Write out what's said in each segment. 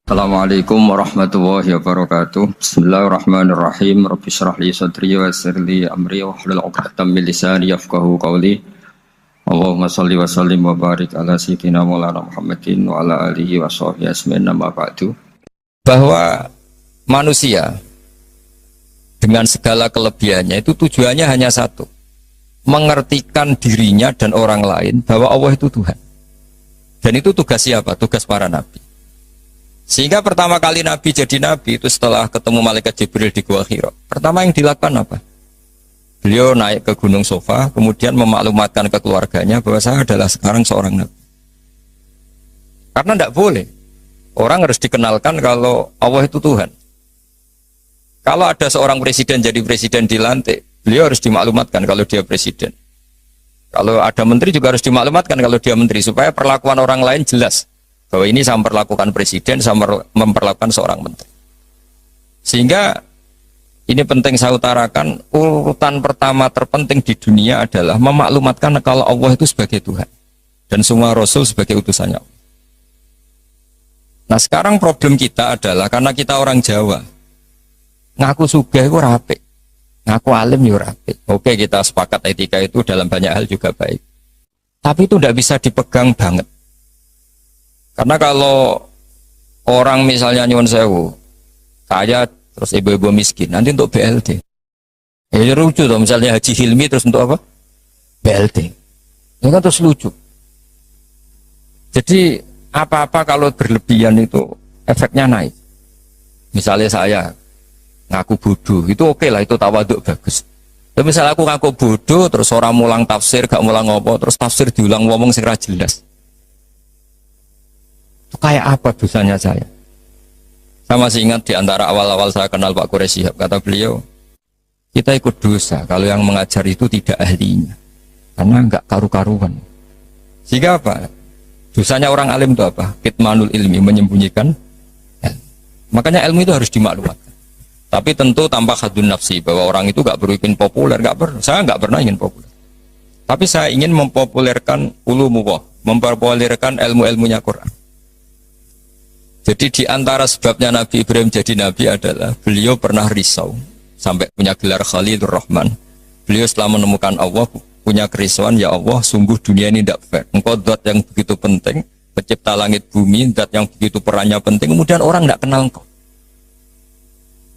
Assalamualaikum warahmatullahi wabarakatuh. Bismillahirrahmanirrahim. Rabbi shrah li sadri wa yassir li amri wa hlul 'uqdatam min lisani yafqahu qawli. Allahumma shalli wa sallim wa barik ala sayyidina Maulana Muhammadin wa ala alihi wa sahbihi ajmain amma ba'du. Bahwa manusia dengan segala kelebihannya itu tujuannya hanya satu. Mengertikan dirinya dan orang lain bahwa Allah itu Tuhan. Dan itu tugas siapa? Tugas para nabi. Sehingga pertama kali Nabi jadi Nabi itu setelah ketemu Malaikat Jibril di Gua Hira. Pertama yang dilakukan apa? Beliau naik ke Gunung Sofa, kemudian memaklumatkan ke keluarganya bahwa saya adalah sekarang seorang Nabi. Karena tidak boleh. Orang harus dikenalkan kalau Allah itu Tuhan. Kalau ada seorang presiden jadi presiden dilantik, beliau harus dimaklumatkan kalau dia presiden. Kalau ada menteri juga harus dimaklumatkan kalau dia menteri, supaya perlakuan orang lain jelas. Bahwa ini saya memperlakukan presiden, saya memperlakukan seorang menteri. Sehingga ini penting saya utarakan, urutan pertama terpenting di dunia adalah memaklumatkan kalau Allah itu sebagai Tuhan dan semua Rasul sebagai utusannya. Nah sekarang problem kita adalah karena kita orang Jawa, ngaku sugih itu rapi, ngaku alim itu rapi. Oke, kita sepakat etika itu dalam banyak hal juga baik, tapi itu tidak bisa dipegang banget. Karena kalau orang misalnya nyuwun sewu, kaya terus ibu-ibu miskin, nanti untuk BLT. Ya lucu tuh, misalnya Haji Hilmi terus untuk apa? BLT. Ini kan terus lucu. Jadi apa-apa kalau berlebihan itu efeknya naik. Misalnya saya ngaku bodoh, itu oke lah, itu tawaduk bagus. Tapi misalnya aku ngaku bodoh, terus orang mulang tafsir, gak mulang apa, terus tafsir diulang ngomong sing ra jelas. Itu kayak apa dosanya saya? Saya masih ingat di antara awal-awal saya kenal Pak Quraisy Shihab, kata beliau, kita ikut dosa kalau yang mengajar itu tidak ahlinya, karena enggak karu-karuan. Sehingga apa? Dosanya orang alim itu apa? Kitmanul ilmi, menyembunyikan ilmu. Makanya ilmu itu harus dimaklumatkan. Tapi tentu tanpa hadun nafsi, bahwa orang itu enggak perlu ingin populer, enggak pernah. Saya enggak pernah ingin populer. Tapi saya ingin mempopulerkan ulumullah, mempopulerkan ilmu-ilmunya Quran. Jadi di antara sebabnya Nabi Ibrahim jadi Nabi adalah beliau pernah risau sampai punya gelar Khalilur Rahman. Beliau setelah menemukan Allah punya kerisauan, ya Allah sungguh dunia ini tidak fair. Engkau zat yang begitu penting, pencipta langit bumi, zat yang begitu perannya penting, kemudian orang tidak kenal engkau.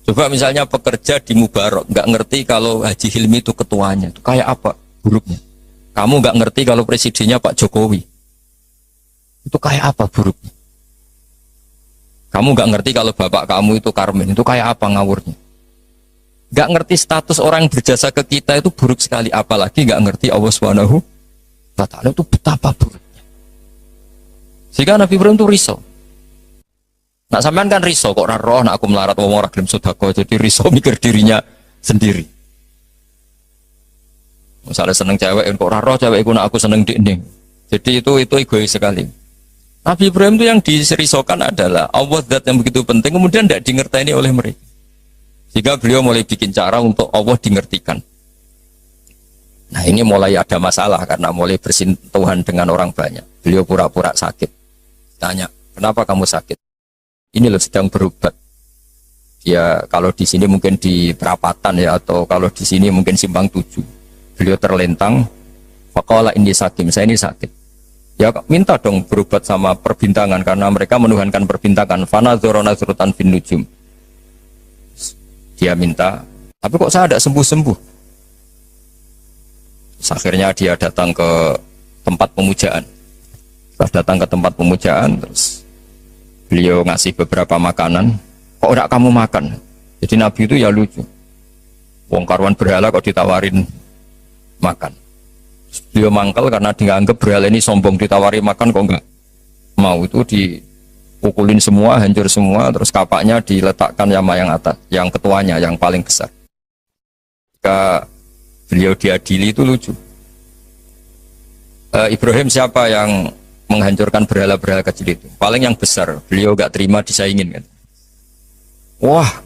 Coba misalnya pekerja di Mubarak, nggak ngerti kalau Haji Hilmi itu ketuanya, itu kayak apa buruknya. Kamu nggak ngerti kalau presidennya Pak Jokowi, itu kayak apa buruknya. Kamu nggak ngerti kalau bapak kamu itu Karmen, itu kayak apa ngawurnya. Nggak ngerti status orang yang berjasa ke kita itu buruk sekali, apalagi nggak ngerti Allah Subhanahu wa Ta'ala itu betapa buruknya. Sehingga Nabi Ibrahim itu risau. Nah sampean kan risau kok roh, nah aku melarat wong ora gelem sedekah, jadi risau mikir dirinya sendiri. Misalnya seneng cewek, kok roh cewek iku nak aku seneng dinding. Jadi itu egois sekali. Nabi Ibrahim itu yang dirisaukan adalah Allah zat yang begitu penting, kemudian tidak dingerteni oleh mereka. Sehingga beliau mulai bikin cara untuk Allah dingertikan. Nah ini mulai ada masalah karena mulai bersentuhan dengan orang banyak. Beliau pura-pura sakit. Tanya, kenapa kamu sakit? Ini loh sedang berobat. Ya kalau di sini mungkin di perapatan ya, atau kalau di sini mungkin simpang 7. Beliau terlentang, faqala inni sakim, saya ini sakit. Ya minta dong berobat sama perbintangan, karena mereka menuhankan perbintangan. Fanadzara nazratan fin nujum. Dia minta, tapi kok saya tidak sembuh-sembuh. Akhirnya dia datang ke tempat pemujaan. Setelah datang ke tempat pemujaan, terus beliau ngasih beberapa makanan. Kok tidak kamu makan? Jadi Nabi itu ya lucu. Wong karuan berhala kok ditawarin makan. Beliau mangkel karena dianggap berhala ini sombong, ditawari makan kok enggak mau. Itu dipukulin semua, hancur semua, terus kapaknya diletakkan sama yang atas, yang ketuanya, yang paling besar. Ketika beliau diadili itu lucu. Ibrahim siapa yang menghancurkan berhala-berhala kecil itu? Paling yang besar, beliau enggak terima disaingin kan. Wah,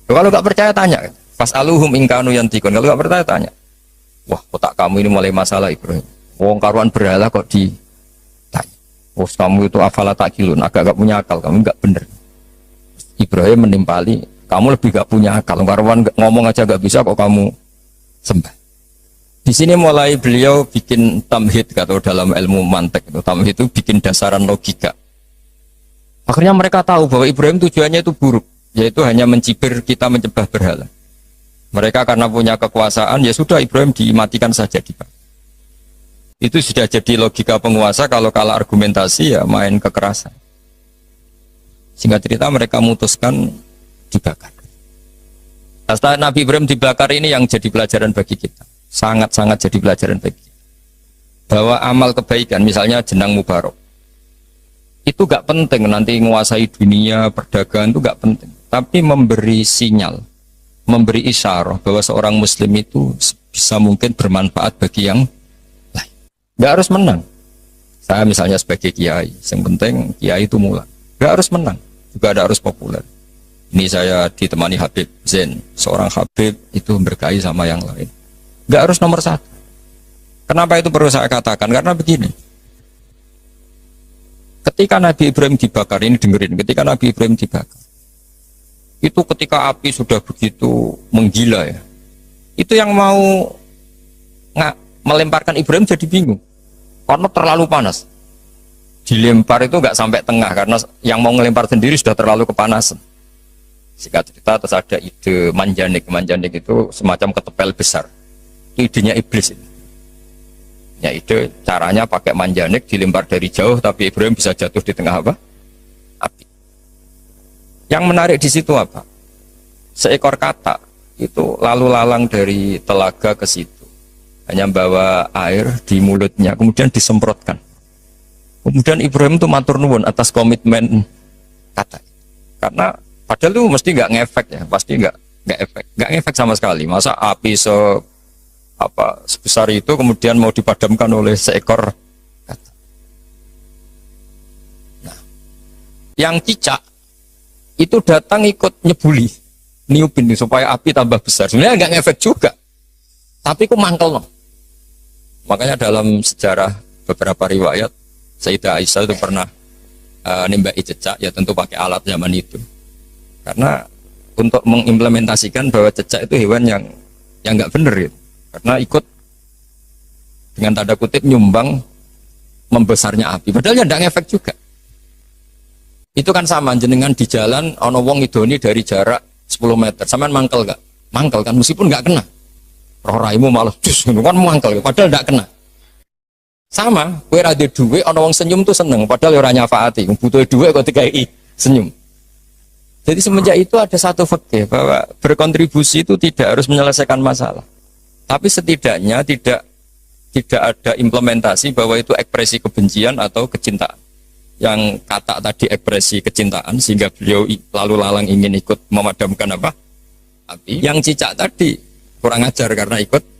kalau enggak percaya tanya kan. Fas'aluhum ingkanu yantikun, kalau enggak percaya tanya. Wah, otak kamu ini mulai masalah Ibrahim. Wong karuan berhala kok ditanya. Oh, kamu itu afala takilun, agak punya akal, kamu enggak bener. Ibrahim menimpali, kamu lebih gak punya akal, karuan ngomong aja gak bisa kok kamu sembah. Di sini mulai beliau bikin tamhid, atau dalam ilmu mantek itu tamhid itu bikin dasaran logika. Akhirnya mereka tahu bahwa Ibrahim tujuannya itu buruk, yaitu hanya mencibir kita menyembah berhala. Mereka karena punya kekuasaan, ya sudah Ibrahim dimatikan saja dibakar. Itu sudah jadi logika penguasa, kalau kalah argumentasi ya main kekerasan. Singkat cerita mereka memutuskan dibakar. Setelah Nabi Ibrahim dibakar ini yang jadi pelajaran bagi kita. Sangat-sangat jadi pelajaran bagi kita. Bahwa amal kebaikan, misalnya jenang mubarok, itu gak penting nanti menguasai dunia, perdagangan itu gak penting. Tapi memberi sinyal, memberi isyarah bahwa seorang muslim itu bisa mungkin bermanfaat bagi yang lain. Gak harus menang. Saya misalnya sebagai kiai, yang penting kiai itu mulai. Gak harus menang, juga ada harus populer. Ini saya ditemani Habib Zain, seorang Habib itu berkahi sama yang lain. Gak harus nomor satu. Kenapa itu perlu saya katakan? Karena begini, ketika Nabi Ibrahim dibakar, ini dengerin, ketika Nabi Ibrahim dibakar, itu ketika api sudah begitu menggila ya, itu yang mau melemparkan Ibrahim jadi bingung, karena terlalu panas. Dilempar itu nggak sampai tengah karena yang mau ngelempar sendiri sudah terlalu kepanasan. Singkat cerita terus ada ide manjanik itu semacam ketepel besar. Itu idenya iblis itu. Ya ide caranya pakai manjanik dilempar dari jauh tapi Ibrahim bisa jatuh di tengah apa? Api. Yang menarik di situ apa? Seekor katak itu lalu lalang dari telaga ke situ. Hanya bawa air di mulutnya kemudian disemprotkan. Kemudian Ibrahim itu matur nuwun atas komitmen kata. Karena padahal itu mesti nggak ngefek ya, pasti nggak ngefek sama sekali. Masa api sebesar itu kemudian mau dipadamkan oleh seekor kata. Nah, yang cicak itu datang ikut nyebuli, niupin supaya api tambah besar. Sebenarnya nggak ngefek juga, tapi kok mangkel no. Makanya dalam sejarah beberapa riwayat Sayyidah Aisyah itu pernah nembaki cecak, ya tentu pakai alat zaman itu. Karena untuk mengimplementasikan bahwa cecak itu hewan yang nggak benar gitu. Karena ikut dengan tanda kutip nyumbang membesarnya api. Padahal ya nggak ngefek juga. Itu kan sama jenengan di jalan, ono wong idoni dari jarak 10 meter. Sampean mangkel nggak? Mangkel kan meskipun nggak kena. Roh raimu malah jus, kan mangkel. Padahal nggak kena. Sama, kowe ra duwe dhuwit ana wong senyum tuh seneng, padahal ora nyafaati, butuh dhuwit kok dikai senyum. Jadi semenjak itu ada satu fikih bahwa berkontribusi itu tidak harus menyelesaikan masalah. Tapi setidaknya tidak ada implementasi bahwa itu ekspresi kebencian atau kecintaan. Yang kata tadi ekspresi kecintaan sehingga beliau lalu lalang ingin ikut memadamkan apa? Api. Yang cicak tadi kurang ajar karena ikut.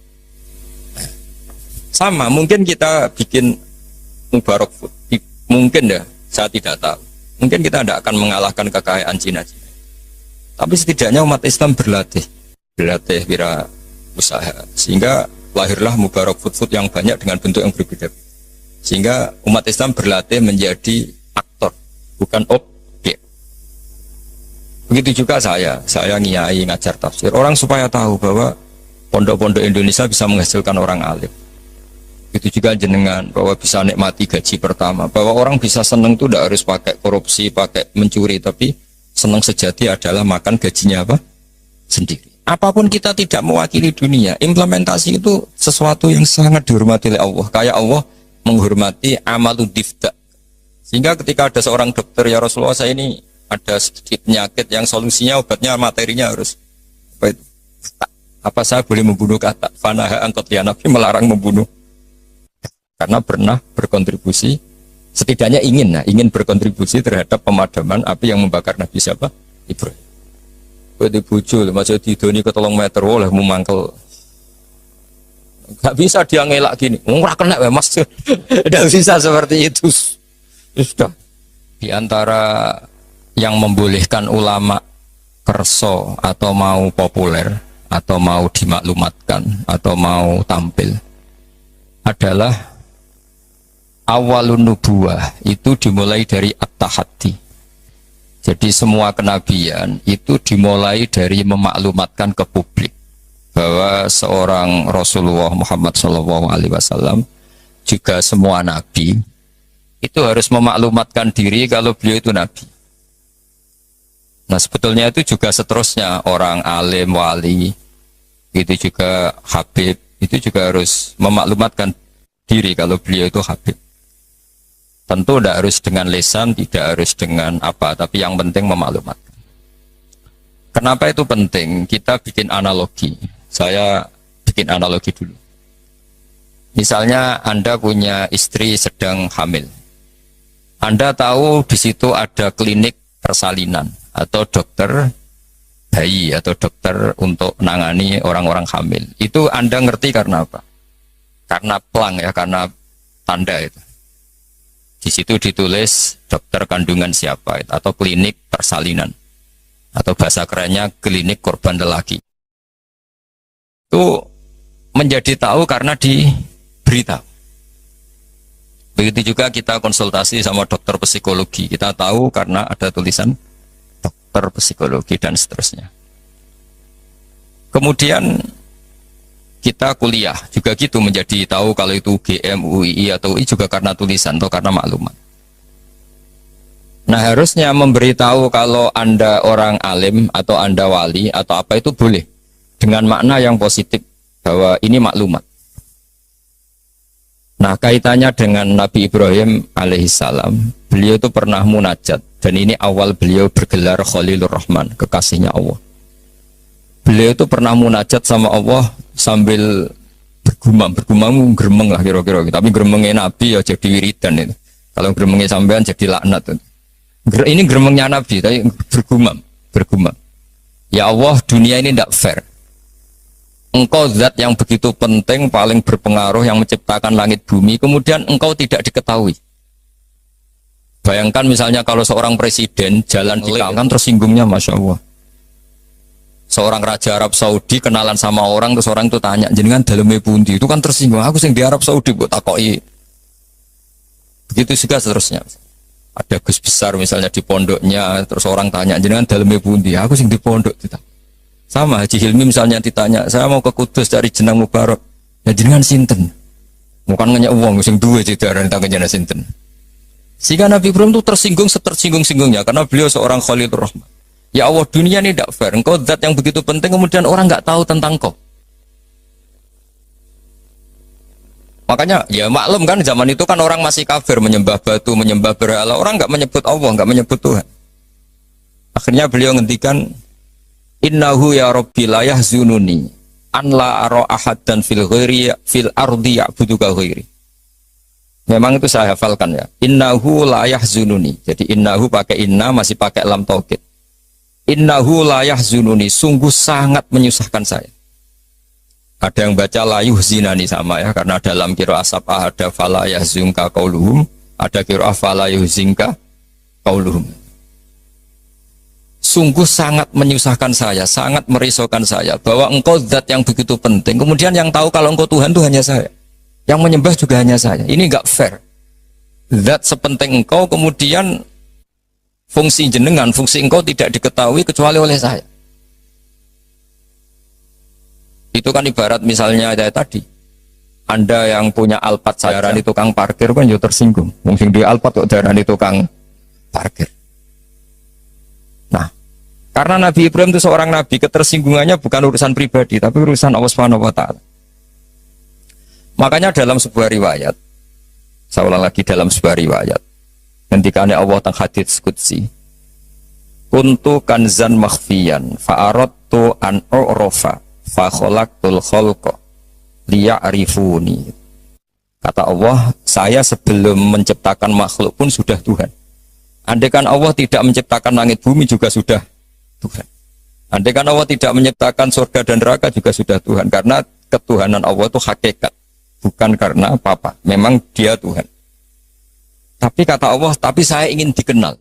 Sama, mungkin kita bikin mubarok food, mungkin ya, saya tidak tahu. Mungkin kita tidak akan mengalahkan kekayaan Cina. Tapi setidaknya umat Islam berlatih wira usaha, sehingga lahirlah mubarok food yang banyak dengan bentuk yang berbeda. Sehingga umat Islam berlatih menjadi aktor, bukan objek. Begitu juga saya ngiyai ngajar tafsir. Orang supaya tahu bahwa pondok-pondok Indonesia bisa menghasilkan orang alim. Itu juga jenengan bahwa bisa nikmati gaji pertama, bahwa orang bisa seneng itu tidak harus pakai korupsi, pakai mencuri, tapi seneng sejati adalah makan gajinya apa? Sendiri. Apapun kita tidak mewakili dunia, implementasi itu sesuatu yang sangat dihormati oleh Allah. Kayak Allah menghormati amalud difda. Sehingga ketika ada seorang dokter, ya Rasulullah saya ini ada sedikit penyakit yang solusinya obatnya materinya harus apa saya boleh membunuh kata fanaha angkot ya Nabi melarang membunuh. Karena pernah berkontribusi, setidaknya ingin berkontribusi terhadap pemadaman api yang membakar Nabi siapa? Ibrahim. Kowe dibujuk, masih didoni ke 3 meter, oleh memangkel. Gak bisa dia ngelak gini, ora kena ya mas. Tidak bisa seperti itu. Sudah. Di antara yang membolehkan ulama kerso atau mau populer, atau mau dimaklumatkan, atau mau tampil, adalah awalun nubuwah itu dimulai dari at-tahaddi. Jadi semua kenabian itu dimulai dari memaklumatkan ke publik bahwa seorang Rasulullah Muhammad SAW, juga semua nabi itu harus memaklumatkan diri kalau beliau itu nabi. Nah sebetulnya itu juga seterusnya, orang alim, wali, itu juga habib, itu juga harus memaklumatkan diri kalau beliau itu habib. Tentu tidak harus dengan lisan, tidak harus dengan apa, tapi yang penting memaklumatkan. Kenapa itu penting? Kita bikin analogi. Saya bikin analogi dulu. Misalnya Anda punya istri sedang hamil. Anda tahu di situ ada klinik persalinan atau dokter bayi atau dokter untuk menangani orang-orang hamil. Itu Anda ngerti karena apa? Karena plang ya, karena tanda itu. Di situ ditulis dokter kandungan siapa itu, atau klinik persalinan, atau bahasa kerennya klinik korban lelaki. Itu menjadi tahu karena diberitahu. Begitu juga kita konsultasi sama dokter psikologi, kita tahu karena ada tulisan dokter psikologi dan seterusnya. Kemudian kita kuliah juga gitu, menjadi tahu kalau itu UGM, UII atau UI juga karena tulisan atau karena maklumat. Nah harusnya memberitahu kalau Anda orang alim atau Anda wali atau apa itu boleh dengan makna yang positif bahwa ini maklumat. Nah kaitannya dengan Nabi Ibrahim alaihissalam, beliau itu pernah munajat dan ini awal beliau bergelar Khalilur Rahman, kekasihnya Allah. Beliau itu pernah munajat sama Allah sambil bergumam gremeng lah kira-kira. Tapi gremengnya Nabi ya jadi wiridan itu. Kalau gremengnya sampean jadi laknat itu. Ini gremengnya Nabi, tapi bergumam. Ya Allah, dunia ini tidak fair. Engkau zat yang begitu penting, paling berpengaruh, yang menciptakan langit bumi, kemudian engkau tidak diketahui. Bayangkan misalnya kalau seorang presiden jalan di kanan tersinggungnya, Masya Allah. Seorang raja Arab Saudi kenalan sama orang, terus orang itu tanya, jenengan dalamnya pundi, itu kan tersinggung. Aku sing di Arab Saudi buat takoi. Begitu juga seterusnya. Ada Gus besar misalnya di pondoknya, terus orang tanya, jenengan dalamnya pundi, aku sing di pondok. Sama Haji Hilmi misalnya ditanya, saya mau ke Kudus cari jenang Mubarak, ya jenengan sinten. Bukan nanya uang, sing duwe jadi tentang jenang sinten. Sehingga Nabi Ibrahim itu tersinggung setersinggung-singgungnya karena beliau seorang Khalilur Rahman. Ya Allah, dunia ini tidak fair. Engkau zat yang begitu penting, kemudian orang nggak tahu tentang kau. Makanya ya maklum kan zaman itu kan orang masih kafir, menyembah batu, menyembah berhala. Orang nggak menyebut Allah, nggak menyebut Tuhan. Akhirnya beliau ngendikan, Innahu ya Rabbi la yahzununi an la ara ahadan fil ghairi fil ardi ya'buduka ghairi. Memang itu saya hafalkan ya. Innahu la yahzununi. Jadi innahu pakai inna, masih pakai lam taukid. Innahu la yahzununi, sungguh sangat menyusahkan saya. Ada yang baca la yuhzinani sama ya, karena dalam qiraah sab'ah ada fala yahzunka qauluhum, ada qiraah fala yuhzinka qauluhum. Sungguh sangat menyusahkan saya, sangat merisaukan saya bahwa engkau zat yang begitu penting, kemudian yang tahu kalau engkau Tuhan itu hanya saya. Yang menyembah juga hanya saya. Ini enggak fair. Zat sepenting engkau, kemudian fungsi jenengan, fungsi engkau tidak diketahui kecuali oleh saya. Itu kan ibarat misalnya kayak tadi, Anda yang punya Alphard saja di tukang parkir kan juga tersinggung. Mungkin di Alphard kok darah di tukang parkir. Nah, karena Nabi Ibrahim itu seorang nabi, ketersinggungannya bukan urusan pribadi, tapi urusan Allah Subhanahu wa taala. Makanya dalam sebuah riwayat, saya ulang lagi, dalam sebuah riwayat, ketika Allah tang hadits qudsi, kuntu kanzan makhfiyan fa'aradtu an u'rafa fa khalaqtul khalqa liya'rifuni. Kata Allah, saya sebelum menciptakan makhluk pun sudah Tuhan. Andaikan Allah tidak menciptakan langit bumi juga sudah Tuhan. Andaikan Allah tidak menciptakan surga dan neraka juga sudah Tuhan. Karena ketuhanan Allah itu hakikat, bukan karena apa-apa. Memang dia Tuhan. Tapi kata Allah, tapi saya ingin dikenal.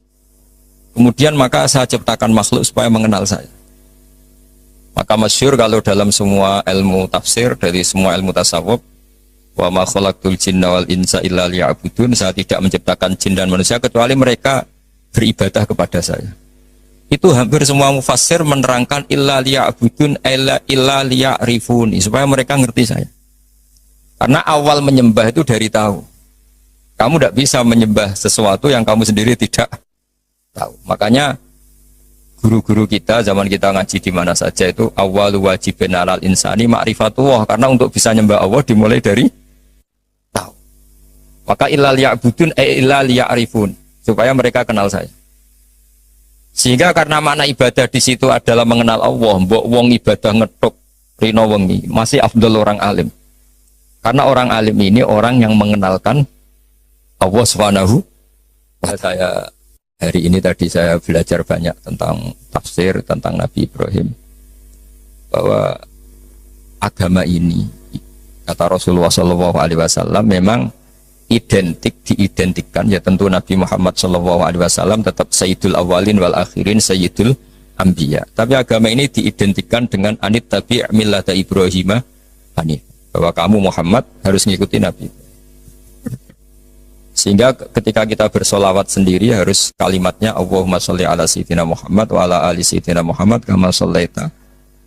Kemudian maka saya ciptakan makhluk supaya mengenal saya. Maka masyhur kalau dalam semua ilmu tafsir, dari semua ilmu tasawuf, wa ma khalaqtul jinna wal insa illa liya'budun, saya tidak menciptakan jin dan manusia kecuali mereka beribadah kepada saya. Itu hampir semua mufassir menerangkan illa liya'budun illa liya'rifuni, supaya mereka ngerti saya. Karena awal menyembah itu dari tahu. Kamu tidak bisa menyembah sesuatu yang kamu sendiri tidak tahu. Makanya guru-guru kita zaman kita ngaji di mana saja itu awal wajibin alal insani ma'rifatullah, karena untuk bisa nyembah Allah dimulai dari tahu. Maka illa liya'budun illa liya'rifun, supaya mereka kenal saya. Sehingga karena makna ibadah di situ adalah mengenal Allah, mbok wong ibadah ngetuk rino wengi masih afdal orang alim. Karena orang alim ini orang yang mengenalkan Allah Subhanahu wa ta'ala. Saya hari ini tadi saya belajar banyak tentang tafsir tentang Nabi Ibrahim, bahwa agama ini kata Rasulullah SAW memang diidentikan ya tentu Nabi Muhammad SAW tetap Sayyidul Awalin wal Akhirin Sayyidul Anbiya, tapi agama ini diidentikan dengan anit tabi' millata Ibrahim hanif, bahwa kamu Muhammad harus mengikuti Nabi. Sehingga ketika kita bersolawat sendiri harus kalimatnya Allahumma sholli ala sayyidina Muhammad wa ala ali sayyidina Muhammad kama shollaita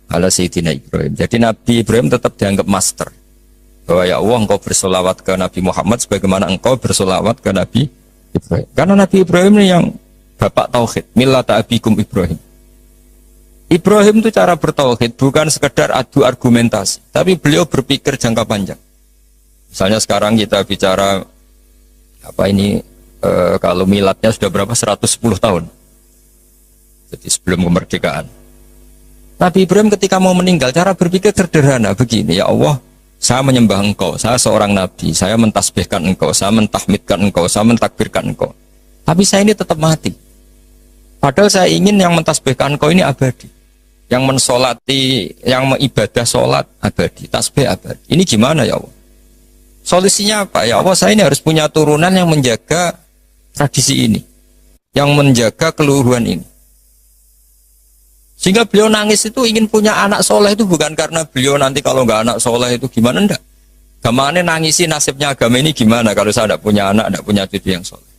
ala sayyidina Ibrahim. Jadi Nabi Ibrahim tetap dianggap master, bahwa ya Allah engkau bersolawat ke Nabi Muhammad sebagaimana engkau bersolawat ke Nabi Ibrahim. Karena Nabi Ibrahim ini yang bapak tauhid, millata abikum Ibrahim. Ibrahim itu cara bertauhid bukan sekedar adu argumentasi, tapi beliau berpikir jangka panjang. Misalnya sekarang kita bicara kalau miladnya sudah berapa? 110 tahun. Jadi sebelum kemerdekaan. Nabi Ibrahim ketika mau meninggal cara berpikir sederhana begini, ya Allah, saya menyembah engkau, saya seorang nabi, saya mentasbihkan engkau, saya mentahmidkan engkau, saya mentakbirkan engkau. Tapi saya ini tetap mati. Padahal saya ingin yang mentasbihkan engkau ini abadi. Yang mensolati, yang mengibadah solat abadi, tasbih abadi. Ini gimana ya Allah? Solusinya apa? Ya Allah, saya ini harus punya turunan yang menjaga tradisi ini, yang menjaga keluhuran ini. Sehingga beliau nangis itu ingin punya anak soleh itu bukan karena beliau nanti kalau nggak anak soleh itu gimana, enggak. Gamane nangisi nasibnya agama ini gimana kalau saya tidak punya anak, tidak punya cucu yang soleh.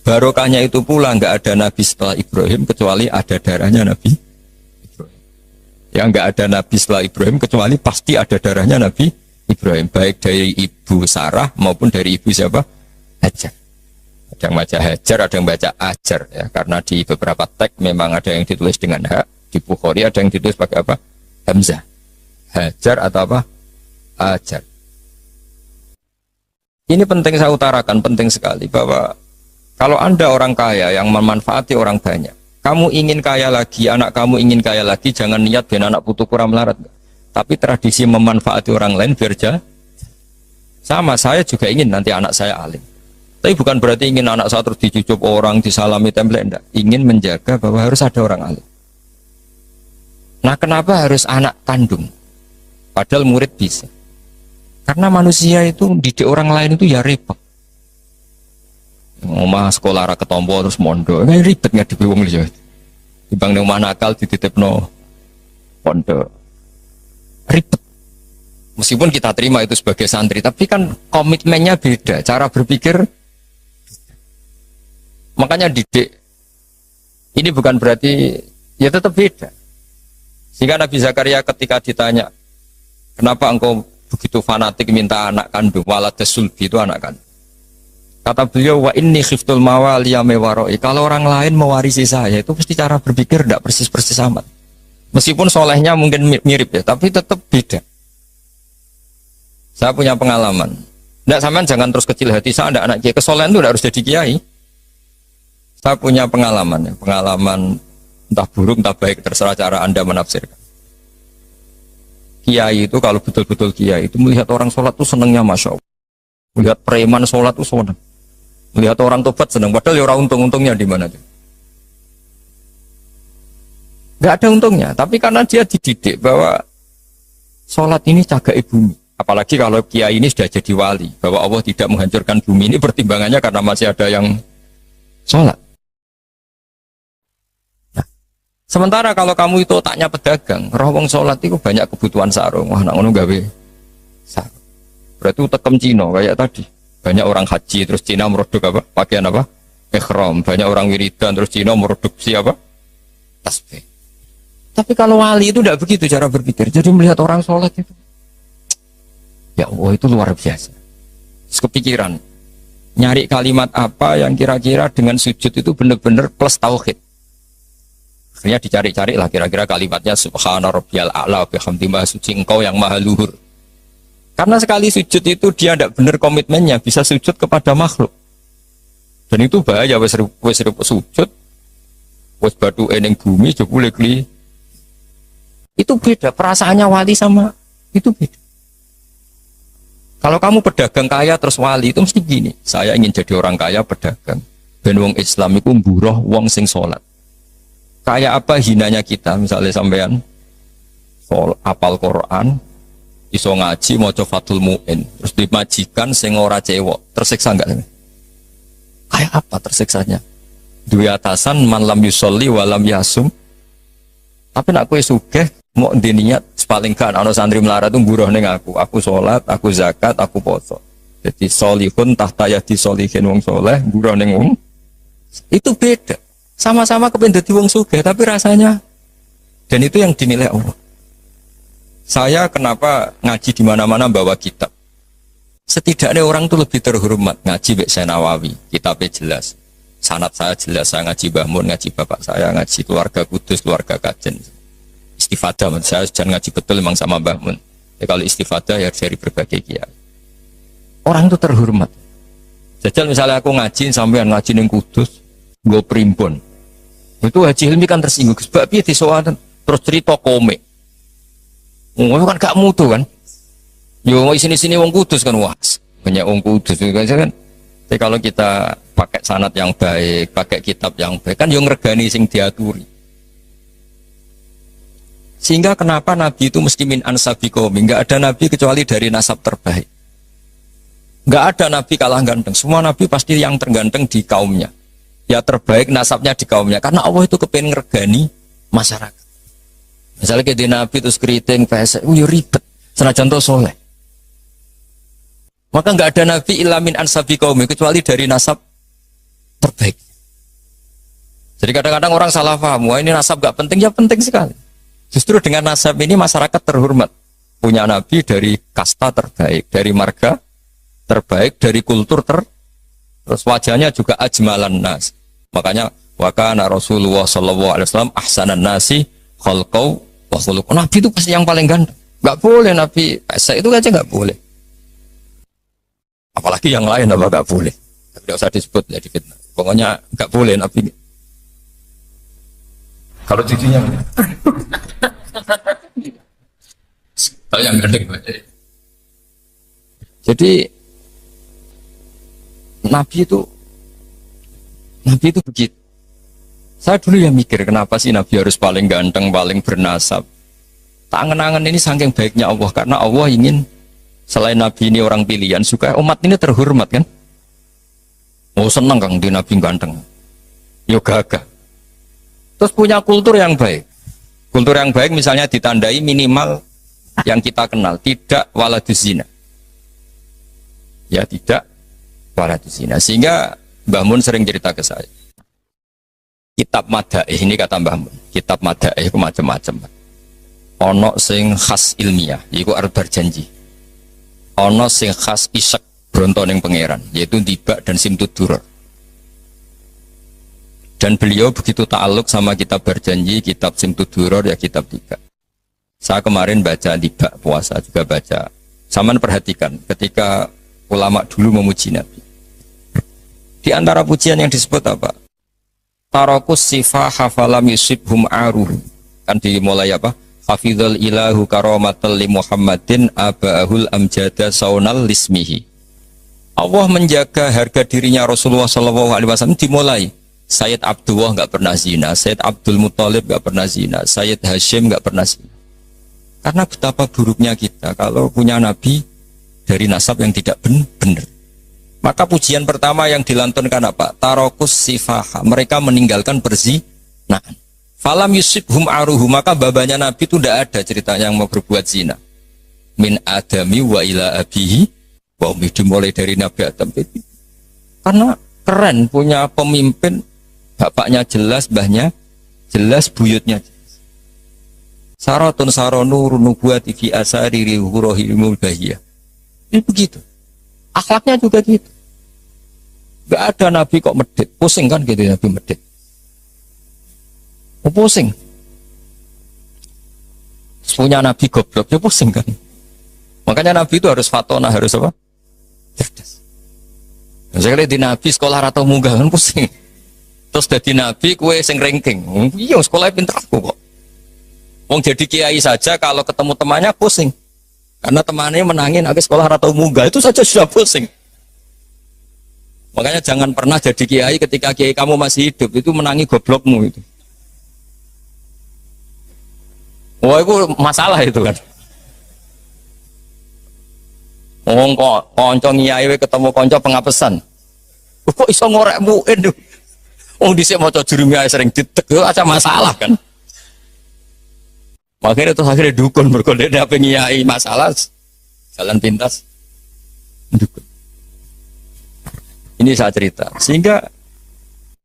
Barokahnya itu pula nggak ada nabi setelah Ibrahim kecuali ada darahnya Nabi Ibrahim. Yang nggak ada nabi setelah Ibrahim kecuali pasti ada darahnya Nabi Ibrahim, baik dari ibu Sarah maupun dari ibu siapa? Hajar. Ada yang baca Hajar, ada yang baca Ajar ya, karena di beberapa teks memang ada yang ditulis dengan hak. Di Bukhari ada yang ditulis pakai apa? Hamzah. Hajar atau apa? Ajar. Ini penting saya utarakan, penting sekali, bahwa kalau Anda orang kaya yang memanfaati orang banyak, kamu ingin kaya lagi, anak kamu ingin kaya lagi, jangan niat biar anak putu kurang melarat. Tapi tradisi memanfaati orang lain biar sama, saya juga ingin nanti anak saya alim. Tapi bukan berarti ingin anak saya terus dicucup orang, disalami template, enggak. Ingin menjaga bahwa harus ada orang alim. Nah, kenapa harus anak kandung? Padahal murid bisa. Karena manusia itu didik orang lain itu ya repot. Omah sekolah ra ketompo terus mondok, ribet ngadepi wong liya. Dibang nang omah nakal dititipno pondok. Ribet. Meskipun kita terima itu sebagai santri, tapi kan komitmennya beda, cara berpikir. Makanya didik ini bukan berarti ya tetap beda. Sehingga Nabi Zakaria ketika ditanya, kenapa engkau begitu fanatik minta anak kandung, waladas sulbi itu anak kandung. Kata beliau, wa inni khiftul mawaliya mewaroi. Kalau orang lain mewarisi saya, itu pasti cara berpikir tidak persis-persis amat. Meskipun solehnya mungkin mirip ya, tapi tetap beda. Saya punya pengalaman. Tidak sampean jangan terus kecil hati, saya ada anak kiai. Kesolehan itu tidak harus jadi kiai. Saya punya pengalaman ya, pengalaman entah buruk entah baik, terserah cara Anda menafsirkan. Kiai itu kalau betul-betul kiai itu melihat orang sholat itu senangnya masya Allah. Melihat preman sholat itu senang. Melihat orang tobat senang. Padahal ya orang untung-untungnya di mana tuh? Gak ada untungnya. Tapi karena dia dididik bahwa sholat ini cagai bumi. Apalagi kalau kiai ini sudah jadi wali, bahwa Allah tidak menghancurkan bumi ini, pertimbangannya karena masih ada yang sholat. Sementara kalau kamu itu otaknya pedagang, roh wong sholat itu banyak kebutuhan sarung. Wah, nak ngono gawe sarung. Berarti tekem Cina kayak tadi. Banyak orang haji terus Cina merodok apa? Pakaian apa? Ihram. Banyak orang wiridan terus Cina merodok siapa? tasbih. Tapi kalau wali itu tidak begitu cara berpikir. Jadi melihat orang sholat itu, ya Allah itu luar biasa. Terus kepikiran, nyari kalimat apa yang kira-kira dengan sujud itu benar-benar plus tauhid. Akhirnya dicari-cari lah kira-kira kalimatnya Subhana Rabbiyal A'la bihamdi maha suci engkau yang maha luhur. Karena sekali sujud itu dia tidak benar komitmennya, bisa sujud kepada makhluk. Dan itu bahaya, wes sujud, wes batu eneng bumi, jebule kli. Itu beda, perasaannya wali sama itu beda. Kalau kamu pedagang kaya terus wali itu mesti gini, saya ingin jadi orang kaya pedagang. Ben wong Islam iku mburoh wong sing salat. Kayak apa hinanya kita, misalnya sampean apal Quran, iso ngaji maca Fathul Mu'in, terus dimajikan sing ora cewek, tersiksa enggak? Kayak apa tersiksanya? Dua atasan man lam yusolli wa lam yasum. Tapi nak kowe sugih mau ndek niat paling kan ana santri melarat tuh buruh ning aku salat, aku zakat, aku poso. Jadi solihun tahta yadi solihin wong soleh, buruh ning wong. Itu beda. Sama-sama kepengen dadi wong sugih, tapi rasanya, dan itu yang dinilai Allah. Saya kenapa ngaji di mana-mana bawa kitab? Setidaknya orang tuh lebih terhormat ngaji Mbak Nawawi, kitabnya jelas. Sanad saya jelas, saya ngaji Mbah Mun, ngaji bapak saya, ngaji keluarga Kudus, keluarga Kajen. Istifadah, saya jangan ngaji betul memang sama Mbah Mun. Ya, kalau istifadah ya dari berbagai kiai. Orang tuh terhormat. Jajal misalnya aku ngaji sampean ngaji ning Kudus, gue primbon. Itu Haji Hilmi kan tersinggung, sebab dia disoalan terus cerita komik. Kan gak mutu kan? Yo sini wong Kudus kan, wah banyak wong Kudus kan. Tapi kalau kita pakai sanad yang baik, pakai kitab yang baik, kan yo ngregani sing diaturi. Sehingga kenapa Nabi itu mesti min ansabi qaumi? Enggak ada Nabi kecuali dari nasab terbaik. Enggak ada Nabi kalah ganteng. Semua Nabi pasti yang terganteng di kaumnya. Ya terbaik nasabnya di kaumnya, karena Allah itu kepengen ngergani masyarakat. Misalnya kayak di Nabi terus keriting, pesek, ya ribet, senajan to soleh. Maka nggak ada Nabi ilamin ansabi kaum kecuali dari nasab terbaik. Jadi kadang-kadang orang salah paham, wah ini nasab nggak penting, ya penting sekali. Justru dengan nasab ini masyarakat terhormat, punya Nabi dari kasta terbaik, dari marga terbaik, dari kultur terus wajahnya juga ajmalan nas. Makanya wakana Rasulullah sallallahu alaihi wasallam ahsanan nasi khalqau wa khuluqan. Nabi itu pasti yang paling ganteng. Enggak boleh Nabi pesek itu aja enggak boleh. Apalagi yang lain apa enggak boleh. Tidak usah disebut ya di fitnah. Pokoknya enggak boleh Nabi. Kalau cucunya kalau yang ganteng. Jadi Nabi itu begitu. Saya dulu ya mikir kenapa sih Nabi harus paling ganteng, paling bernasab. Tak angen-angen ini saking baiknya Allah, karena Allah ingin selain Nabi ini orang pilihan, supaya umat ini terhormat kan. Oh senang Kang di Nabi ganteng. Yo gagah. Terus punya kultur yang baik. Kultur yang baik misalnya ditandai minimal yang kita kenal, tidak waladuz zina. Ya tidak waladuz zina. Sehingga Mbah Mun sering cerita ke saya. Kitab Madaih ini kata Mbah Mun, kitab Madaih itu macam-macam. Ono sing khas ilmiah, yaitu arbar janji. Ono sing khas isak brontoning pangeran, yaitu Dibak dan Simtud Duror. Dan beliau begitu ta'aluk sama kitab berjanji, kitab Simtud Duror, ya kitab 3. Saya kemarin baca Dibak, puasa juga baca. Saman perhatikan ketika ulama dulu memuji Nabi. Di antara pujian yang disebut apa? Tarakus sifah hafalam yusibhum aruh. Kan dimulai apa? Hafidhul ilahu karomatal li Muhammadin abahul amjada saunal lismihi. Allah menjaga harga dirinya Rasulullah SAW dimulai. Sayyid Abdullah nggak pernah zina, Sayyid Abdul Muttalib nggak pernah zina, Sayyid Hashim nggak pernah zina. Karena betapa buruknya kita kalau punya Nabi dari nasab yang tidak benar. Maka pujian pertama yang dilantunkan apa? Tarokus sifaha. Mereka meninggalkan berzinahan. Falam yusibhum aruhu. Maka babanya Nabi itu tidak ada ceritanya yang mau berbuat zina. Min adami wa ila abihi. Wa dimulai dari Nabi Adam. Karena keren punya pemimpin. Bapaknya jelas, mbahnya jelas buyutnya. Saratun saronur nubuati fi asari rihurohimul bahiyah. Ini begitu. Akhlaknya juga gitu. Gak ada nabi kok medit. Pusing kan gitu nabi medit. Oh, pusing. Punya nabi goblok, ya pusing kan. Makanya nabi itu harus fatona, harus apa? Cerdas. Misalnya di nabi sekolah atau munggah kan pusing. Terus jadi nabi kue sing ranking. Iya sekolahnya pinter aku kok. Wong jadi kiai saja kalau ketemu temannya pusing. Karena temannya menangin aku sekolah atau munggah itu saja sudah pusing. Makanya jangan pernah jadi kiai ketika kiai kamu masih hidup itu menangi goblokmu itu. Wah itu masalah itu kan. Wong kok konco kiai ketemu konco pengapesan. Kok iso ngorek muin. Wong dhisik maca jurumiyah sering ditek itu aja masalah kan. Makanya terus akhirnya dukun berkode apa ngiyai masalah jalan pintas dukun. Ini saya cerita sehingga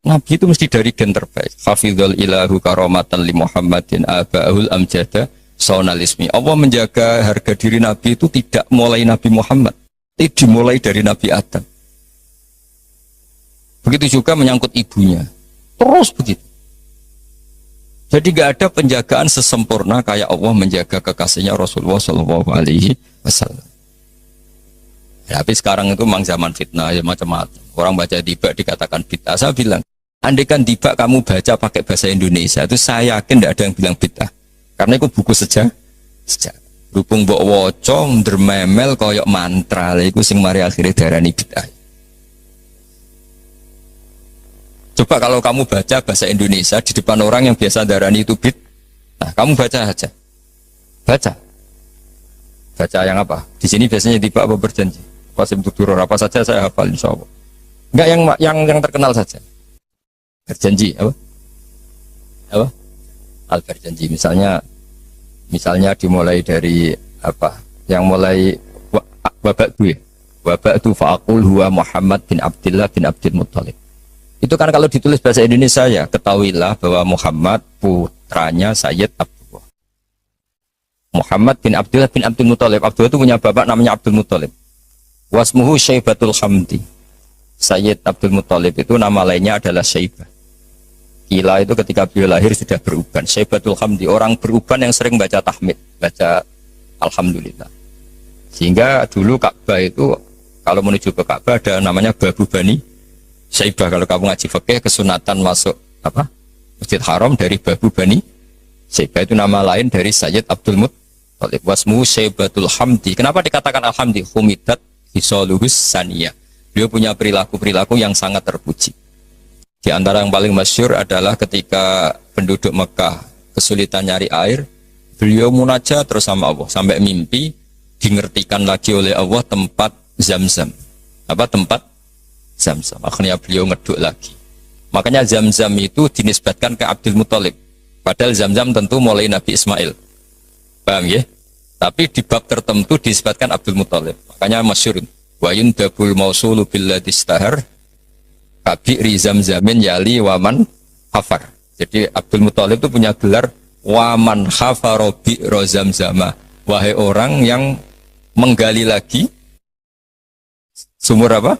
Nabi itu mesti dari gen terbaik. Hafizul ilahu karomatan li Muhammadin abaul amjada sonalismi. Allah menjaga harga diri Nabi itu tidak mulai Nabi Muhammad, tapi dimulai dari Nabi Adam. Begitu juga menyangkut ibunya. Terus begitu. Jadi gak ada penjagaan sesempurna kayak Allah menjaga kekasihnya Rasulullah Shallallahu Alaihi Wasallam. Ya, tapi sekarang itu memang zaman fitnah ya macam-macam. Orang baca dibak dikatakan bid'ah. Saya bilang, andaikan dibak kamu baca pakai bahasa Indonesia itu saya yakin tidak ada yang bilang bid'ah. Karena itu buku sejarah. Berhubung mbok waca ndrememel koyok mantra, itu sing mari akhirnya darani bid'ah. Coba kalau kamu baca bahasa Indonesia di depan orang yang biasa darani itu bid, nah kamu baca aja, baca yang apa? Di sini biasanya tiba apa berjanji, pasim tutur apa saja saya hafal insya Allah. Enggak yang terkenal saja. Berjanji apa? Al berjanji misalnya dimulai dari apa? Yang mulai wabak tu fa'aqul huwa Muhammad bin Abdullah bin Abdul Muttalib. Itu kan kalau ditulis bahasa Indonesia ya, ketahuilah bahwa Muhammad putranya Sayyid Abdullah. Muhammad bin Abdullah bin Abdul Muttalib. Abdullah itu punya bapak namanya Abdul Muttalib. Wasmuhu Syaibatul Hamdi. Sayyid Abdul Muttalib itu nama lainnya adalah Syaibah. Kila itu ketika beliau lahir sudah beruban. Syaibatul Hamdi, orang beruban yang sering baca tahmid, baca Alhamdulillah. Sehingga dulu Ka'bah itu kalau menuju ke Ka'bah ada namanya Babu Bani Syaibah. Kalau kamu ngaji fikih kesunatan masuk apa Masjid Haram dari Babu Bani Syaibah itu nama lain dari Sayyid Abdul Muttalib. Wasmu Syaibatul Hamdi. Kenapa dikatakan Alhamdi? Humidat hisoluhus saniyah. Beliau punya perilaku yang sangat terpuji. Di antara yang paling masyhur adalah ketika penduduk Mekah kesulitan nyari air, beliau munajat terus sama Allah sampai mimpi dingertikan lagi oleh Allah tempat Zam-Zam. Apa tempat Zam-Zam. Akhirnya beliau ngeduk lagi. Makanya Zam-Zam itu dinisbatkan ke Abdul Muttalib. Padahal Zam-Zam tentu mulai Nabi Ismail. Paham ya? Tapi di bab tertentu dinisbatkan Abdul Muttalib. Makanya masyhur. Wa yundabul mausulu billadistahar kabi'ri Zam-Zamin yali waman hafar. Jadi Abdul Muttalib itu punya gelar waman hafaro bi'ro Zam-Zama. Wahai orang yang menggali lagi sumur apa?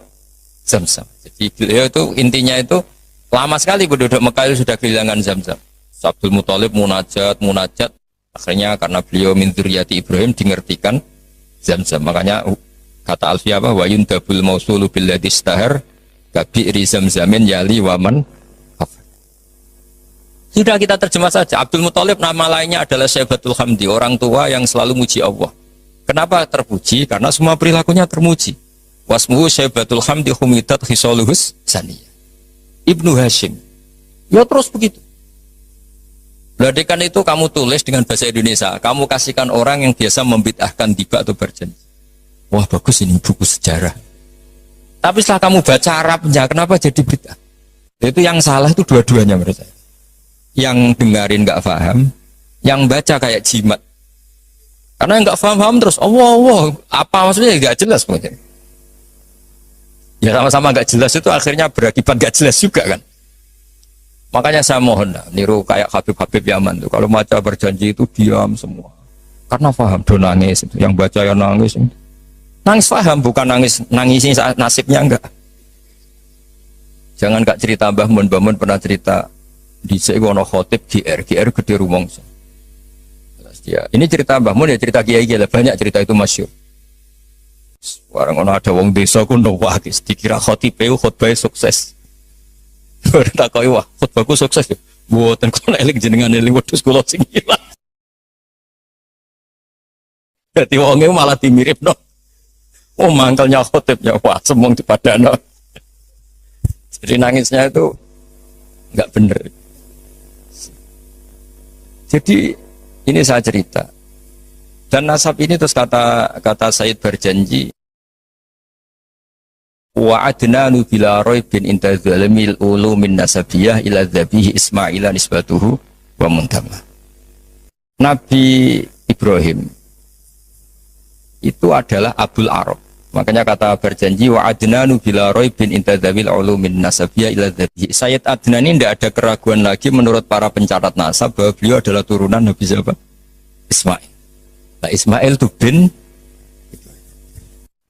Zam-Zam. Jadi beliau itu intinya itu lama sekali penduduk Mekah itu sudah kehilangan Zam-Zam. Abdul Muttalib munajat. Akhirnya karena beliau min dzurriyyati Ibrahim dingertikan Zam-Zam. Makanya kata Alfiyah apa? Wa yundabul mausulu billadzi istahar kabi'ri Zam-Zamin yali waman hafar. Sudah kita terjemah saja. Abdul Muttalib nama lainnya adalah Syaibatul Hamdi, orang tua yang selalu muji Allah. Kenapa terpuji? Karena semua perilakunya termuji. Wasmuhu Syaibatul Hamdi humidat hisoluhus saniyah. Ibnu Hashim. Ya terus begitu. Beladekan itu kamu tulis dengan bahasa Indonesia. Kamu kasihkan orang yang biasa membid'ahkan tiba atau berjanji. Wah bagus ini buku sejarah. Tapi setelah kamu baca Arabnya, kenapa jadi bid'ah? Itu yang salah itu dua-duanya menurut saya. Yang dengarin nggak paham, yang baca kayak jimat. Karena yang nggak paham terus, Allah, apa maksudnya nggak jelas pokoknya. Ya sama-sama nggak jelas itu akhirnya berakibat nggak jelas juga kan. Makanya saya mohon niru kayak Habib-Habib Yaman tuh. Kalau baca berjanji itu diam semua. Karena paham, do nangis. Yang baca ya nangis. Nangis paham, bukan nangisin saat nasibnya enggak. Jangan gak cerita Mbah Mun pernah cerita di Sewono Khotib GR gede rumongso. Ini cerita Mbah Mun ya cerita kiai banyak cerita itu masyhur. Orang ono ada wong desa ku nuwakis dikira khotib khotbah sukses. Tak koi wah khotbahku sukses ya. Mboten kok eling jenengan eling wedhus kula sing ilang. Dadi wonge malah dimiripno. Oh mangkelnya khotibnya wah semong dipadano. Jadi nangisnya itu nggak bener. Jadi ini saya cerita. Dan nasab ini terus kata Said berjanji wa adnanu bila raibin inta zalimil ulumin nasabiyah ila dzabihi Ismaila nisbatuhu wa muntama. Nabi Ibrahim itu adalah Abul Arab. Makanya kata berjanji wa adnanu bila raibin inta dzabil ulumin nasabiyah ila dzabihi. Sayyid Adnan ini tidak ada keraguan lagi menurut para pencatat nasab bahwa beliau adalah turunan Nabi siapa? Ismail. Nah, Ismail itu bin.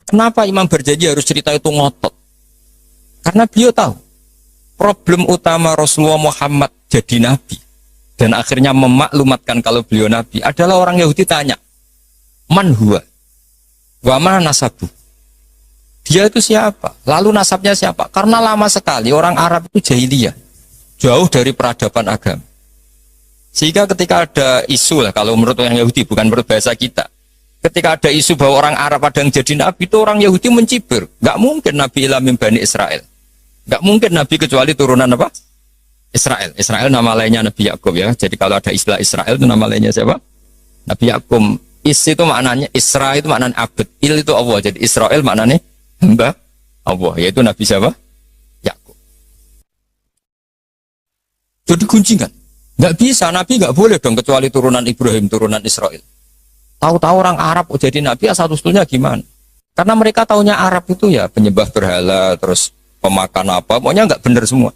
Kenapa Imam berjanji harus cerita itu ngotot? Karena beliau tahu problem utama Rasulullah Muhammad jadi nabi dan akhirnya memaklumatkan kalau beliau nabi adalah orang Yahudi tanya, man huwa wa ma nasabu. Dia itu siapa? Lalu nasabnya siapa? Karena lama sekali orang Arab itu jahiliyah, jauh dari peradaban agama. Sehingga ketika ada isu lah, kalau menurut orang Yahudi, bukan menurut bahasa kita, ketika ada isu bahwa orang Arab ada yang jadi nabi, itu orang Yahudi mencibir. Gak mungkin nabi ila min Bani Israel. Gak mungkin nabi kecuali turunan apa? Israel. Israel nama lainnya Nabi Yakub ya. Jadi kalau ada istilah Israel itu nama lainnya siapa? Nabi Yakub. Is itu maknanya, Isra itu maknanya abad. Il itu Allah. Jadi Israel maknanya hamba Allah. Yaitu Nabi siapa? Yakub. Jadi guncingan. Nggak bisa, Nabi nggak boleh dong kecuali turunan Ibrahim, turunan Israel. Tahu-tahu orang Arab jadi Nabi asal-usulnya gimana? Karena mereka taunya Arab itu ya penyembah berhala, terus pemakan apa, pokoknya nggak benar semua.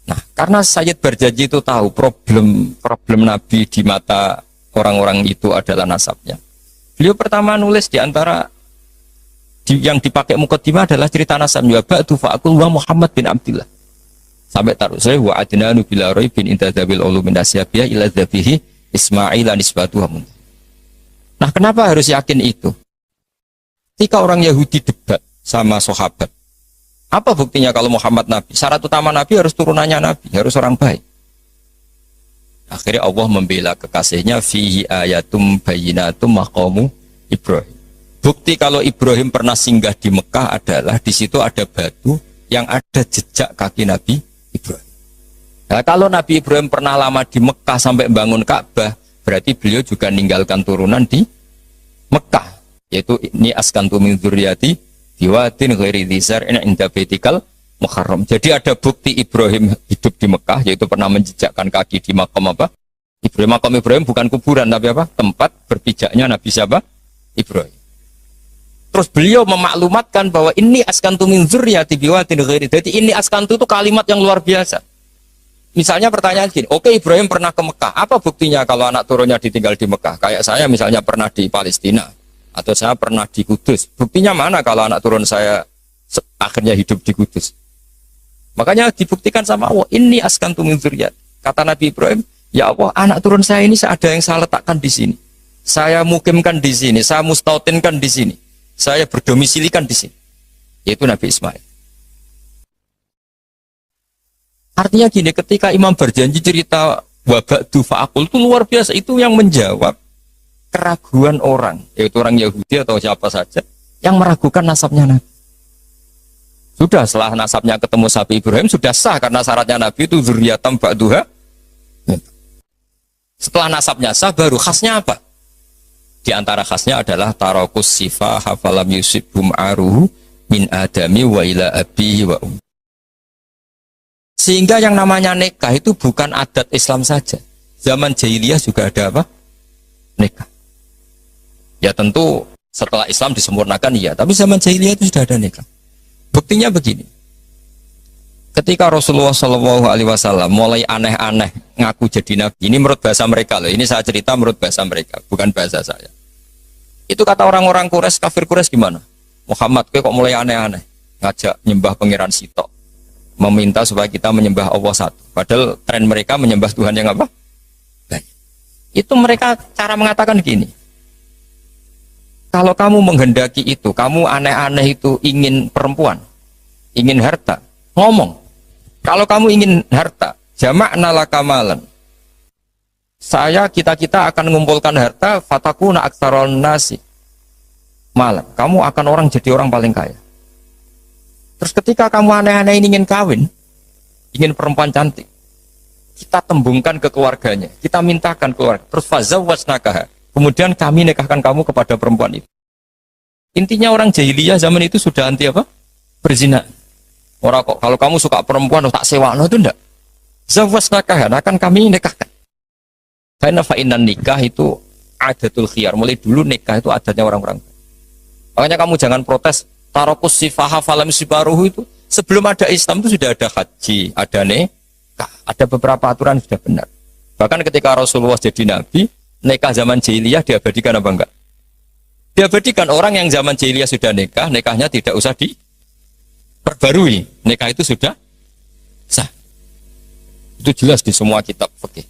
Nah, karena Sayyid berjanji itu tahu problem Nabi di mata orang-orang itu adalah nasabnya. Beliau pertama nulis di antara yang dipakai mukaddimah adalah cerita nasabnya. Ba'du fa'akul wa Muhammad bin Abdillah. Sampai taruh saya wa adnanu bila raibin inta dzabil ulumin nasyabiyah ila dzabihi Ismaila nisbatuha. Nah, kenapa harus yakin itu? Ketika orang Yahudi debat sama sahabat, apa buktinya kalau Muhammad Nabi? Syarat utama Nabi harus turunannya Nabi, harus orang baik. Akhirnya Allah membela kekasihnya fihi ayatum bayyinatum maqamu Ibrahim. Bukti kalau Ibrahim pernah singgah di Mekah adalah di situ ada batu yang ada jejak kaki Nabi Ibrahim. Nah, kalau Nabi Ibrahim pernah lama di Mekah sampai bangun Ka'bah, berarti beliau juga meninggalkan turunan di Mekah, yaitu ini askantu min dzurriyyati biwadin ghairi dzar inda baitikal muharram. Jadi ada bukti Ibrahim hidup di Mekah, yaitu pernah menjejakkan kaki di makam apa? Ibrahim. Makam Ibrahim bukan kuburan tapi apa? Tempat berpijaknya Nabi siapa? Ibrahim. Terus beliau memaklumatkan bahwa ini askantu min dzurriyyati biwadin ghairi. Jadi ini askantu itu kalimat yang luar biasa. Misalnya pertanyaan gini, oke Ibrahim pernah ke Mekah, apa buktinya kalau anak turunnya ditinggal di Mekah? Kayak saya misalnya pernah di Palestina, atau saya pernah di Kudus. Buktinya mana kalau anak turun saya akhirnya hidup di Kudus? Makanya dibuktikan sama Allah, ini askantu min dzurriyyati. Kata Nabi Ibrahim, ya Allah, anak turun saya ini ada yang saya letakkan di sini. Saya mukimkan di sini, saya mustautinkan di sini. Saya berdomisilikan di sini. Yaitu Nabi Ismail. Artinya gini, ketika Imam berjanji cerita waba'du fa'akul itu luar biasa, itu yang menjawab keraguan orang, yaitu orang Yahudi atau siapa saja yang meragukan nasabnya Nabi. Sudah setelah nasabnya ketemu sahabat Ibrahim sudah sah karena syaratnya Nabi itu dzurriyatam ba'duha. Setelah nasabnya sah baru khasnya apa? Di antara khasnya adalah tarakus sifah hafalam yusibhum aruhu min adami wa ila abihi wa Sehingga yang namanya nikah itu bukan adat Islam saja. Zaman jahiliyah juga ada apa? Nikah. Ya tentu setelah Islam disempurnakan iya, tapi zaman jahiliyah itu sudah ada nikah. Buktinya begini. Ketika Rasulullah Shallallahu Alaihi Wasallam mulai aneh-aneh ngaku jadi nabi, ini menurut bahasa mereka loh. Ini saya cerita menurut bahasa mereka, bukan bahasa saya. Itu kata orang-orang Quraisy, kafir Quraisy gimana? Muhammad, kok mulai aneh-aneh, ngajak nyembah pangeran Sitok, meminta supaya kita menyembah Allah satu. Padahal tren mereka menyembah Tuhan yang apa? Baik. Itu mereka cara mengatakan gini. Kalau kamu menghendaki itu, kamu aneh-aneh itu ingin perempuan, ingin harta, ngomong. Kalau kamu ingin harta, jama'na laka malan. Kita akan mengumpulkan harta, fatakuna aktsaron nasi malan. Kamu akan orang jadi orang paling kaya. Terus ketika kamu aneh-aneh ingin kawin, ingin perempuan cantik, kita tembungkan ke keluarganya, kita mintakan keluarga. Terus fazawwajnakaha. Kemudian kami nikahkan kamu kepada perempuan itu. Intinya orang jahiliyah zaman itu sudah anti apa? Berzina. Orang kok kalau kamu suka perempuan tak sewano itu enggak. Zawwajnakaha, akan kami nikahkan. Karena fa'inan nikah itu adatul khiyar. Mulai dulu nikah itu adatnya orang-orang. Makanya kamu jangan protes tarokus sifaha falam sibaruhu itu. Sebelum ada Islam itu sudah ada haji, ada nikah, ada beberapa aturan sudah benar. Bahkan ketika Rasulullah jadi nabi, nikah zaman jahiliyah diabadikan apa enggak? Diabadikan. Orang yang zaman jahiliyah sudah nikah, nikahnya tidak usah diperbarui. Nikah itu sudah sah. Itu jelas di semua kitab fikih.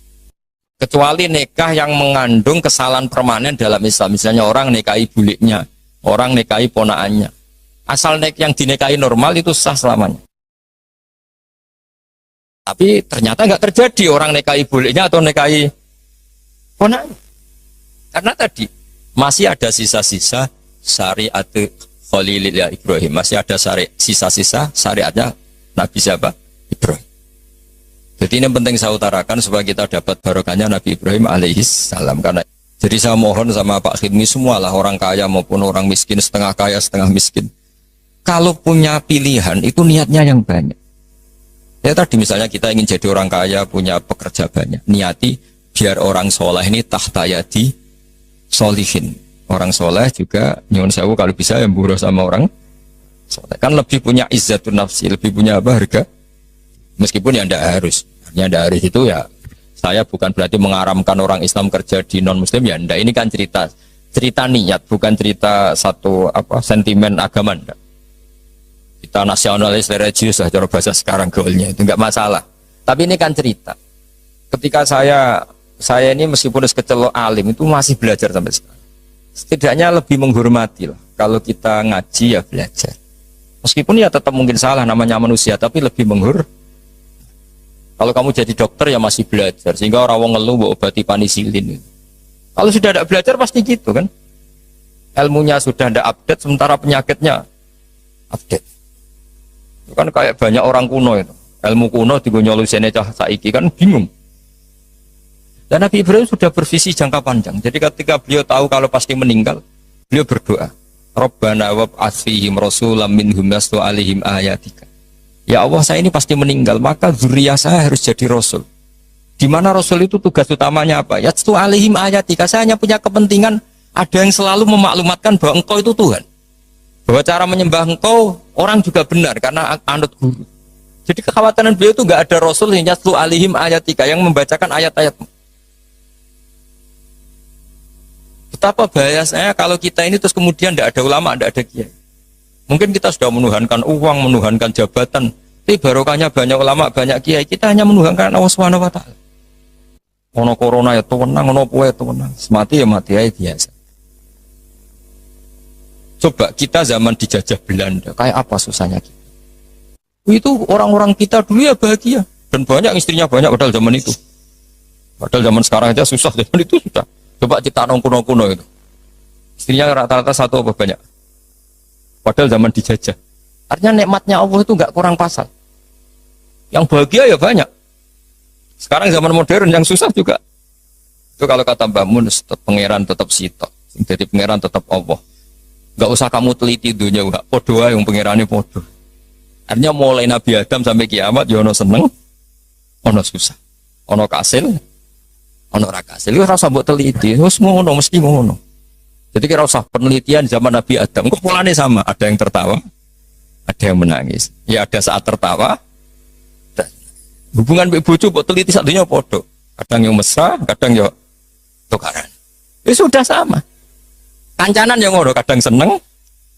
Kecuali nikah yang mengandung kesalahan permanen dalam Islam. Misalnya orang nikahi buliknya, orang nikahi ponaannya. Asal yang dinikahi normal itu sah selamanya. Tapi ternyata nggak terjadi orang nikahi buliknya atau nikahi ponaannya. Karena tadi masih ada sisa-sisa syariat Khalilillah Ibrahim. Masih ada sisa-sisa syariatnya Nabi siapa? Ibrahim. Jadi ini penting saya utarakan supaya kita dapat barokahnya Nabi Ibrahim alaihissalam. Karena jadi saya mohon sama Pak Khidmi semualah orang kaya maupun orang miskin, setengah kaya setengah miskin. Kalau punya pilihan itu niatnya yang banyak. Ya tadi misalnya kita ingin jadi orang kaya, punya pekerja banyak. Niati biar orang soleh ini tahta yadi solihin. Orang soleh juga nyuwun sewu kalau bisa yang buruh sama orang soleh. Kan lebih punya izzatun nafsi, lebih punya apa harga. Meskipun ya tidak harus. Hanya tidak harus itu ya. Saya bukan berarti mengaramkan orang Islam kerja di non Muslim ya. Enggak. Ini kan cerita niat, bukan cerita satu apa sentimen agama. Enggak. Kita nasionalis religius lah cara bahasa sekarang goalnya itu enggak masalah. Tapi ini kan cerita. Ketika saya ini meskipun kecelok alim itu masih belajar sampai sekarang. Setidaknya lebih menghormati lah. Kalau kita ngaji ya belajar. Meskipun ya tetap mungkin salah namanya manusia, tapi lebih menghormati. Kalau kamu jadi dokter ya masih belajar, sehingga orang wong ngeluh mbok obati penisilin. Kalau sudah tidak belajar pasti gitu kan. Ilmunya sudah tidak update, sementara penyakitnya update. Itu kan kayak banyak orang kuno itu. Ilmu kuno digonyolusiane cah saiki kan bingung. Dan Nabi Ibrahim sudah bervisi jangka panjang. Jadi ketika beliau tahu kalau pasti meninggal, beliau berdoa, Rabbana wab'ats fihim rasulam minhum yatlu 'alaihim ayatika. Ya Allah, saya ini pasti meninggal, maka zuriyah saya harus jadi rasul. Di mana rasul itu tugas utamanya apa? Yatlu 'alaihim ayatika. Saya hanya punya kepentingan ada yang selalu memaklumatkan bahwa engkau itu Tuhan. Bahwa cara menyembah engkau orang juga benar karena anut guru. Jadi kekhawatiran beliau itu enggak ada rasul yang yatlu 'alaihim ayatika yang membacakan ayat-ayatmu. Betapa bahayanya kalau kita ini terus kemudian tidak ada ulama, tidak ada kiai. Mungkin kita sudah menuhankan uang, menuhankan jabatan, tapi barokahnya banyak ulama, banyak kiai. Kita hanya menuhankan Allah Subhanahu wa taala. Ono corona ya tenang, ono poe tenang. Mati ya mati aja biasa. Coba kita zaman dijajah Belanda, kayak apa susahnya kita? Itu orang-orang kita dulu ya bahagia dan banyak istrinya banyak padahal zaman itu. Padahal zaman sekarang aja susah, zaman itu sudah. Coba kita nong kuno-kuno itu. Istrinya rata-rata satu apa banyak? Padahal zaman dijajah. Artinya nikmatnya Allah itu nggak kurang pasal. Yang bahagia ya banyak. Sekarang zaman modern yang susah juga. Itu kalau kata Mbah Mun, pangeran tetap sitok. Jadi pangeran tetap Allah. Nggak usah kamu teliti dunia, nggak podo yang pangerannya podo. Artinya mulai Nabi Adam sampai kiamat, ya ono seneng, ono susah, ono kasil, ono rakasil. Itu rasa buat teliti, terus ngono mesti ngono. Jadi kira usah penelitian zaman Nabi Adam, kok polanya sama, ada yang tertawa, ada yang menangis. Ya ada saat tertawa, Hubungan mbek bojo mbok teliti sak donya padha. Kadang yang mesra, kadang yo tukaran. Ya sudah sama. Kancanan yang ngono, kadang seneng,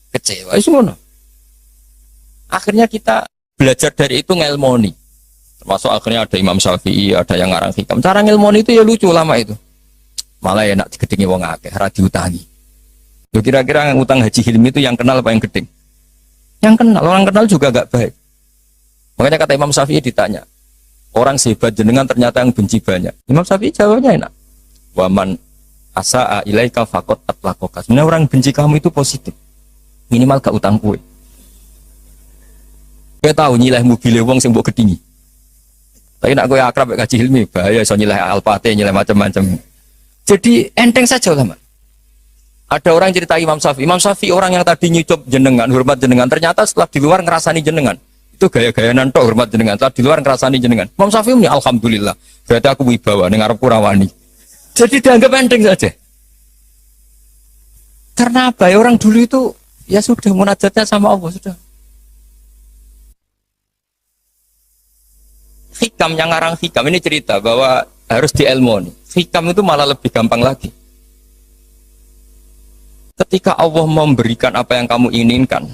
kecewa, itu ngono. Akhirnya kita belajar dari itu ngelmoni. Termasuk akhirnya ada Imam Syafi'i, ada yang ngarang hikam. Cara ngelmoni itu ya lucu lama itu. Malah enak digedingi wong akeh, ora diutangi. Yo kira-kira yang utang Haji Hilmi itu yang kenal apa yang gedeng? Yang kenal, orang kenal juga gak baik. Makanya kata Imam Syafi'i ditanya, orang sehebat jenengan ternyata yang benci banyak. Imam Syafi'i jawabnya enak. Waman asa'a ilaika faqat atlaqaka. Sebenarnya orang benci kamu itu positif. Minimal gak utang kue. Kowe tahu nyileh mobil wong sing mbok gedingi. Tapi nak kowe akrab mek Haji Hilmi bahaya iso nyileh Alphate, nyileh macam-macam. Jadi enteng saja ulama. Ada orang cerita Imam Syafi'i orang yang tadi nyucup jenengan, hormat jenengan, ternyata setelah di luar ngerasani jenengan. Itu gaya-gayaan tok hormat jenengan, setelah di luar ngerasani jenengan. Imam Syafi'i ini alhamdulillah, berarti aku wibawa ning arep kurawani. Jadi dianggap enteng saja. Karena apa? Ya orang dulu itu ya sudah munajatnya sama Allah sudah. Hikam yang ngarang hikam ini cerita bahwa harus dielmoni. Hikam itu malah lebih gampang lagi. Ketika Allah memberikan apa yang kamu inginkan,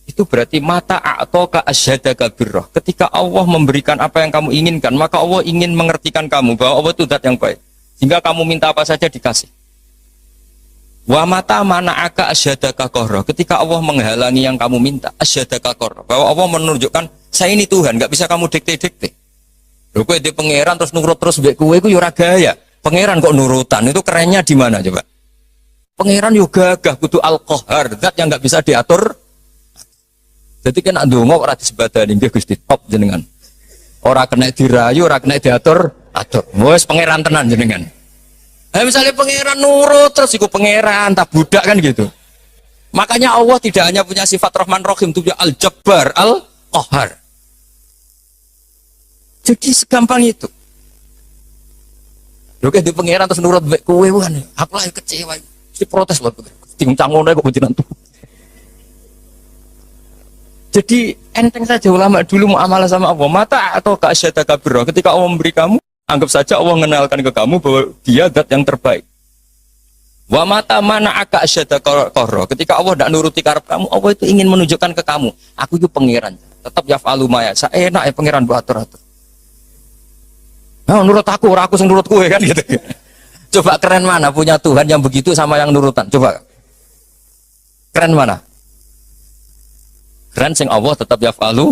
itu berarti mata a'toka asyhadaka birrah. Ketika Allah memberikan apa yang kamu inginkan, maka Allah ingin mengertikan kamu bahwa Allah itu zat yang baik. Sehingga kamu minta apa saja dikasih. Wa mata mana'aka asyhadaka qarra. Ketika Allah menghalangi yang kamu minta, asyhadaka qarra. Bahwa Allah menunjukkan saya ini Tuhan, nggak bisa kamu dikte-dikte. Lho kowe di pangeran terus nurut terus mbek kowe iku yo ora gaya. Pangeran kok nurutan, itu kerennya di mana coba? Pangeran yo gagah kudu al-qahar, zat yang nggak bisa diatur. Jadi kan ndonga ora disebadani nggih Gusti top jenengan. Ora kena dirayu, ora kena diatur, atur. Wes pangeran tenan jenengan. Misalnya pangeran nurut terus iku pangeran tak budak kan gitu. Makanya Allah tidak hanya punya sifat Rahman Rahim, itu Al-Jabbar, Al-Qahar. Jadi segampang itu. Lho kayak di pangeran terus nurut mbek kowe wan. Aku lah kecewa. Mesti protes lho. Tincang ngono kok jenengan. Jadi enteng saja ulama dulu muamalah sama Allah. Mata atau ka'asyadaka birra. Ketika Allah memberi kamu, anggap saja Allah mengenalkan ke kamu bahwa dia zat yang terbaik. Wa mata mana aka asyadaka qarra. Ketika Allah tidak nuruti karep kamu, Allah itu ingin menunjukkan ke kamu, aku itu pangeran. Tetap yaf'alu ma yasha. Enak ya pangeran buat atur-atur. Nah, nurut aku sing nurut kowe kan gitu. Coba keren mana punya Tuhan yang begitu sama yang nurutan. Coba. Keren mana? Keren sing Allah tetap yaf'alu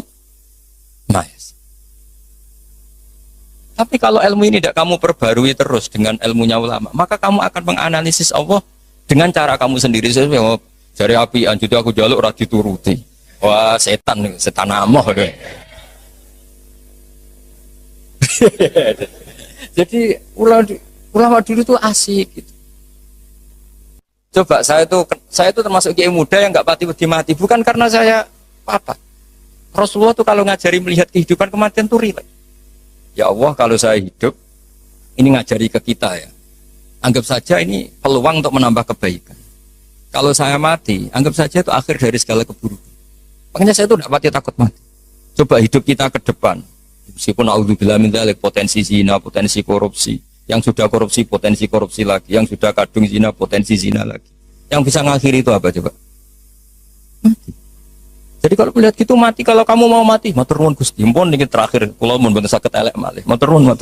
ma yasha. Tapi kalau ilmu ini tidak kamu perbarui terus dengan ilmunya ulama, maka kamu akan menganalisis Allah dengan cara kamu sendiri. Jari api anjut aku jaluk ora dituruti. Wah, setan amoh. Jadi ulama dulu itu asik gitu. Coba saya itu termasuk kiai muda yang nggak mati bukan karena saya apa. Rasulullah tuh kalau ngajari melihat kehidupan kematian tuh rileks. Ya Allah, kalau saya hidup, ini ngajari ke kita ya. Anggap saja ini peluang untuk menambah kebaikan. Kalau saya mati, anggap saja itu akhir dari segala keburukan. Makanya saya itu tidak pati takut mati. Coba hidup kita ke depan. Meskipun naudzubillah min dzalik, potensi zina, potensi korupsi. Yang sudah korupsi, potensi korupsi lagi. Yang sudah kadung zina, potensi zina lagi. Yang bisa ngakhiri itu apa coba? Mati. Jadi kalau melihat gitu mati, kalau kamu mau mati, matur nuwun Gusti. Mumpun niki terakhir kula mun mboten saged elek malih. Matur nuwun.